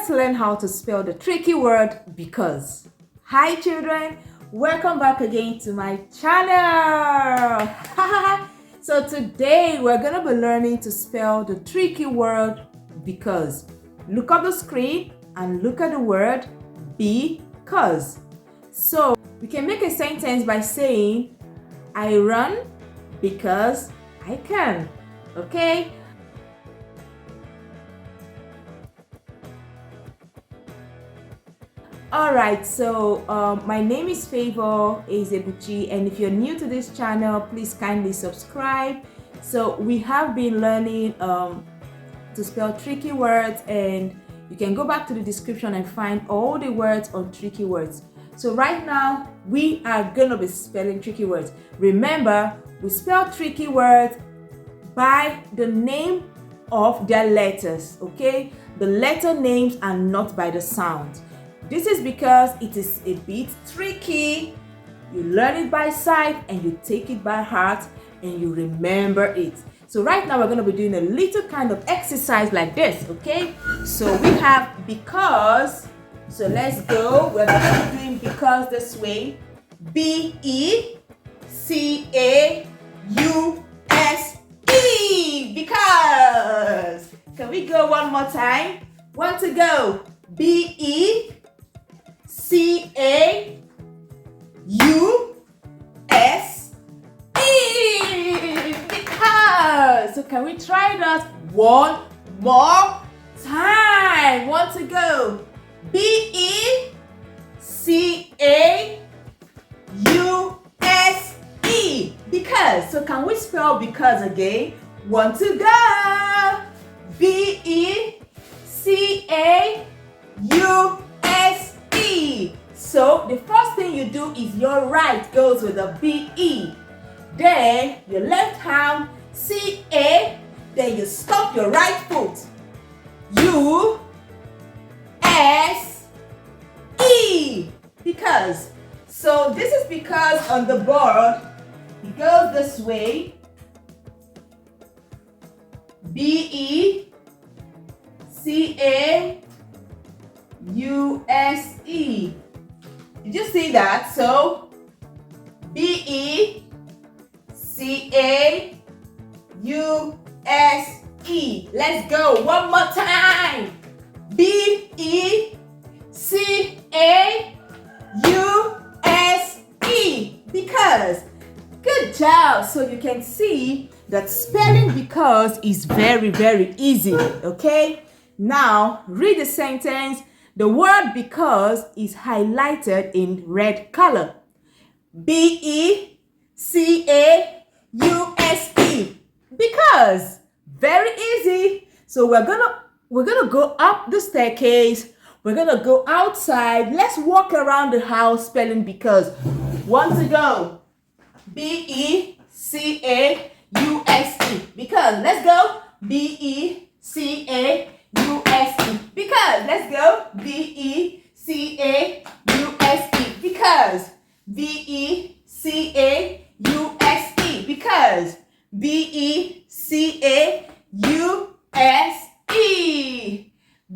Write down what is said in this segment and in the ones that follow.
let's learn how to spell the tricky word because. Hi children, welcome back again to my channel. So today we're going to be learning to spell the tricky word because. Look up the screen and look at the word because. So we can make a sentence by saying, I run because I can. Okay? Alright, so my name is favourtheteacher, and if you're new to this channel, please kindly subscribe. So we have been learning to spell tricky words, and you can go back to the description and find all the words on tricky words. So right now we are gonna be spelling tricky words. Remember, we spell tricky words by the name of their letters, okay? The letter names are not by the sound. This is because it is a bit tricky. You learn it by sight and you take it by heart and you remember it. So right now we're going to be doing a little kind of exercise like this, okay? So we have because. So let's go. We're going to be doing because this way. B-E-C-A-U-S-E. Because. Can we go one more time? One to go. B-E-C-A-U-S-E. Because. So can we try that one more time? One to go. B-E-C-A-U-S-E. Because. So can we spell because again? One to go. B-E-C-A-U-S-E. So the first thing you do is your right goes with a B-E. Then your left hand, C-A. Then you stop your right foot. U-S-E. Because. So this is because on the board, it goes this way. B-E-C-A-U-S-E. Did you see that? So B-E-C-A-U-S-E. Let's go one more time. B-E-C-A-U-S-E. Because. Good job. So you can see that spelling because is very, very easy. Okay? Now read the sentence. The word because is highlighted in red color. B-E-C-A-U-S-E. Because. Very easy. So we're gonna go up the staircase. We're gonna go outside. Let's walk around the house spelling because. One to go. B-E-C-A-U-S-E. Because. Let's go. B-E-C-A-U-S-E. Because. Let's go. B-E-C-A-U-S-E. Because. B-E-C-A-U-S-E. Because. B-E-C-A-U-S-E.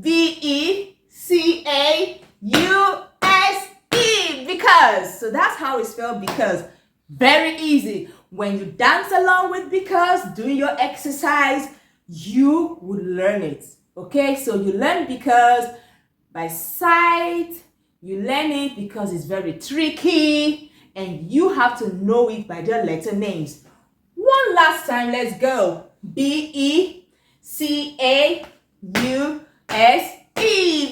B-E-C-A-U-S-E. Because. So that's how we spell because. Very easy. When you dance along with because, doing your exercise, you will learn it. Okay, so you learn because by sight, you learn it because it's very tricky and you have to know it by the letter names. One last time, let's go. B-E-C-A-U-S-E.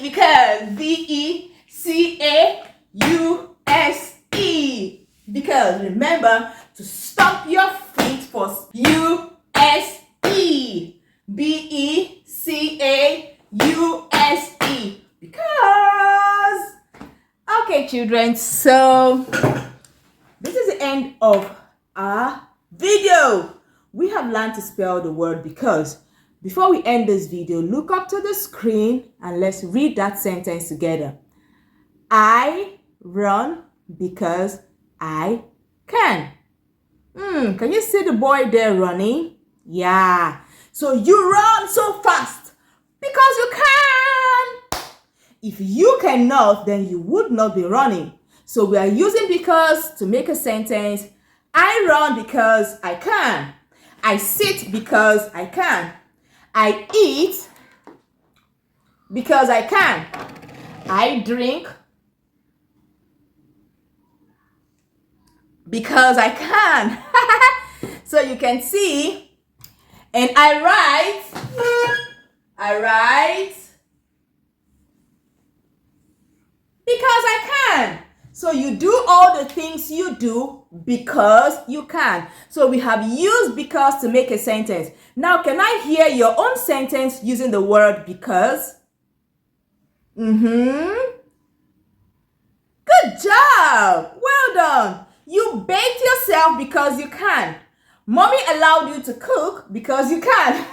Because B-E-C-A-U-S-E. Because remember to stop your feet for U-S-E. B-E-C-A-U-S-E. Because. Okay, children, so this is the end of our video. We have learned to spell the word because. Before we end this video, look up to the screen and let's read that sentence together. I run because I can. Can you see the boy there running? Yeah. So you run so fast because you can. If you cannot, then you would not be running. So we are using because to make a sentence. I run because I can. I sit because I can. I eat because I can. I drink because I can. So you can see, and I write because I can. So you do all the things you do because you can. So we have used because to make a sentence. Now, can I hear your own sentence using the word because? Good job. Well done. You baked yourself because you can. Mommy allowed you to cook because you can.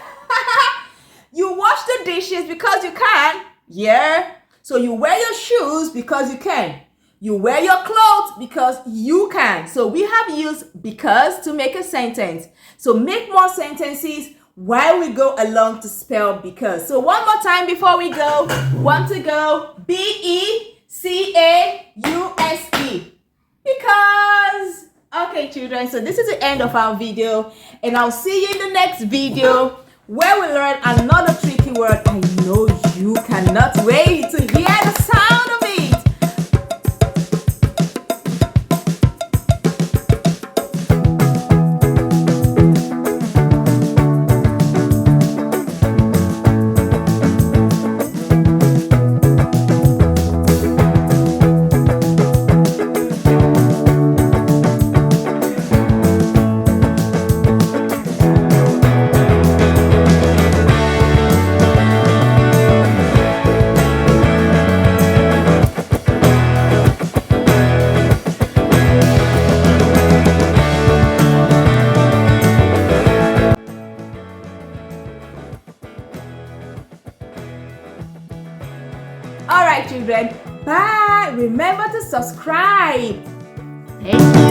You wash the dishes because you can. Yeah. So you wear your shoes because you can. You wear your clothes because you can. So we have used because to make a sentence. So make more sentences while we go along to spell because. So one more time before we go. Want to go? B-E-C-A-U-S-E. Because. Okay, children. So this is the end of our video. And I'll see you in the next video where we learn another tricky word. I know you cannot wait to hear the sound of it. Alright, children. Bye. Remember to subscribe. Thank you.